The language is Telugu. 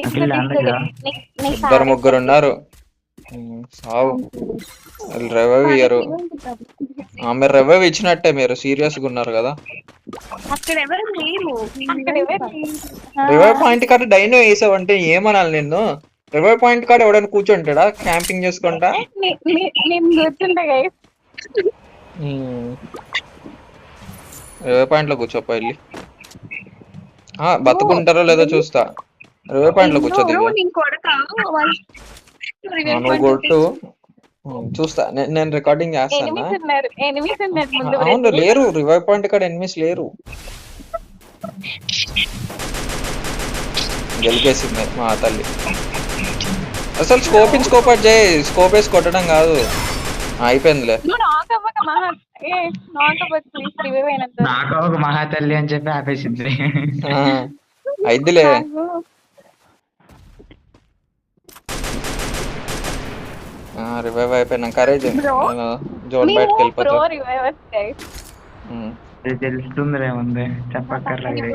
ఇప్పుడు కిల్ తీస్తుంది. అందుగా నీ ఇద్దరు సారీ ముగ్గురు ఉన్నారు. సావు రివైవ్ వాళ్ళకి ఇయ్యరు. ఇవ్వండి బాబు. మీరు రివైవ్ ఇచ్చినట్టే, మీరు సీరియస్ గా ఉన్నారు కదా. అక్కడ ఎవరు లేరు. ఆ, రివైవ్ పాయింట్ కాడ డైనో వేసావంటే ఏమనాలి నిన్ను? రివైవ్ పాయింట్ కాడ ఎవడైనా కూర్చుంటాడా క్యాంపింగ్ చేసుకుంటా? నేను కూర్చుంటా గైస్. రివైవ్ పాయింట్ లో కూర్చోపా వెళ్ళి. బతుకుంటారో లేదో చూస్తా. రివైవ్ పాయింట్ లో కూర్చో దివ్య. నేను కొడతా నువ్వు కొట్టు. చూస్తా, నేను రికార్డింగ్ చేస్తానా. ఎనిమిస్ ఉన్నారు ముందు అవును లేరు, రివైవ్ పాయింట్ కాడ ఎనిమిస్ లేరు. గెలిపేసింది మా తల్లి. అసలు స్కోప్ అవుట్ చేయి, స్కోప్ వేసి కొట్టడం కాదు. అయిపోయిందిలే. నాకు ఒక మహాతల్లి అని చెప్పి ఆపేసింది. అయిద్దిలే. రివైవ్ అయిపోయినా కరేజ్ జోన్ బయటకు వెళ్ళిపోతా. తెలుస్తుందిలే ముందే చెప్పక్కర్లేదు.